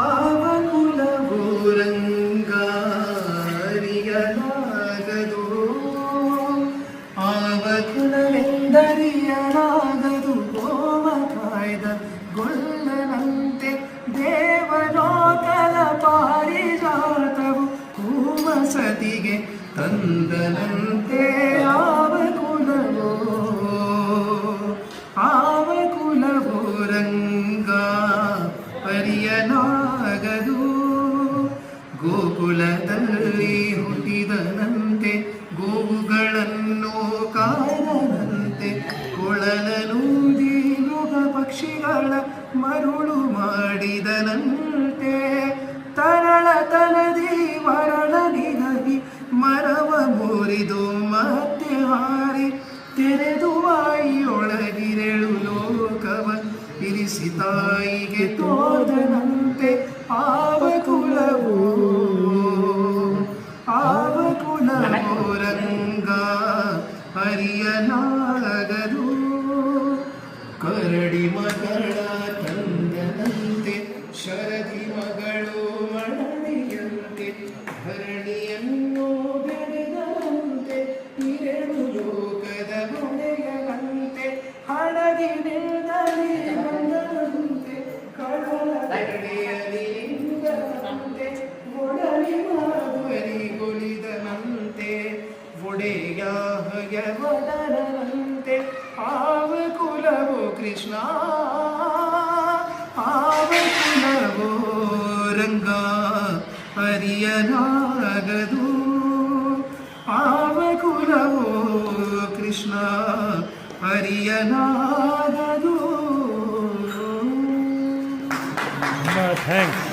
ಆವಕುಲವು ರಂಗಾರಿಯಲಾಗದು, ಆವಕುಲವೆಂದರಿಯಲಾಗದು. ಗೋವ ಕಾಯ್ದ ಗೊಲ್ಲನಂತೆ ದೇವಲೋಕದ ಪಾರಿಜಾತವು ಕೂಮಸತಿಗೆ ತಂದನಂತೆ. ಆವಕುಲವೋ ಆವಕುಲವೋ ರಂಗ ಅರಿಯಲಾಗದು. ಗೋಕುಲದಲ್ಲಿ ಹುಟ್ಟಿದನಂತೆ ಗೋವುಗಳನ್ನು ಕಾದನಂತೆ. ಕೊಳಲನೂದಿ ಮೃಗ ಪಕ್ಷಿಗಳ ಮರುಳು ಮಾಡಿದನಂತೆ. ತರಳತನದಿ ಮರಳನಿಗಾಗಿ ಮರವ ಮುರಿದು ಮತ್ತೆ ಹಾರಿ ತೆರೆದು ವಾಯಿಯೊಳಗಿರೆಳು ಲೋಕವ ಇರಿಸಿ ತಾಯಿಗೆ ತೋದನಂತೆ. ಆವಕುಲವು ಆವಕುಲವು ರಂಗ ಅರಿಯಲಾಗದು. ಕರಡಿ ಮಗಳ ತಂದನಂತೆ ಶರದಿ ಮಗಳು ಮಡದಿಯಂತೆ. ಧರಣಿಯನ್ನು ಬೆಳೆದಂತೆ ಇರೆಳು ಲೋಕದ ಒಡೆಯನಂತೆ. ಹಡಗಿ ನಿಲ್ಲಲಿ ಬಂದಂತೆ ಕಡಲ ತಡೆಯಲಿ ನಿಂದನಂತೆ. ಒಡಲಿ ಮಾಧುರಿಗೊಳಿದನಂತೆ ಒಡೆಯ ಹಯವದನಂತೆ. ಆವಕುಲವೋ ಕೃಷ್ಣ ಆವಕುಲವೋ ರಂಗ ಅರಿಯಲಾಗದು. ಆವಕುಲವೋ ಕೃಷ್ಣ ಅರಿಯಲಾಗದು. ಥ್ಯಾಂಕ್ಸ್.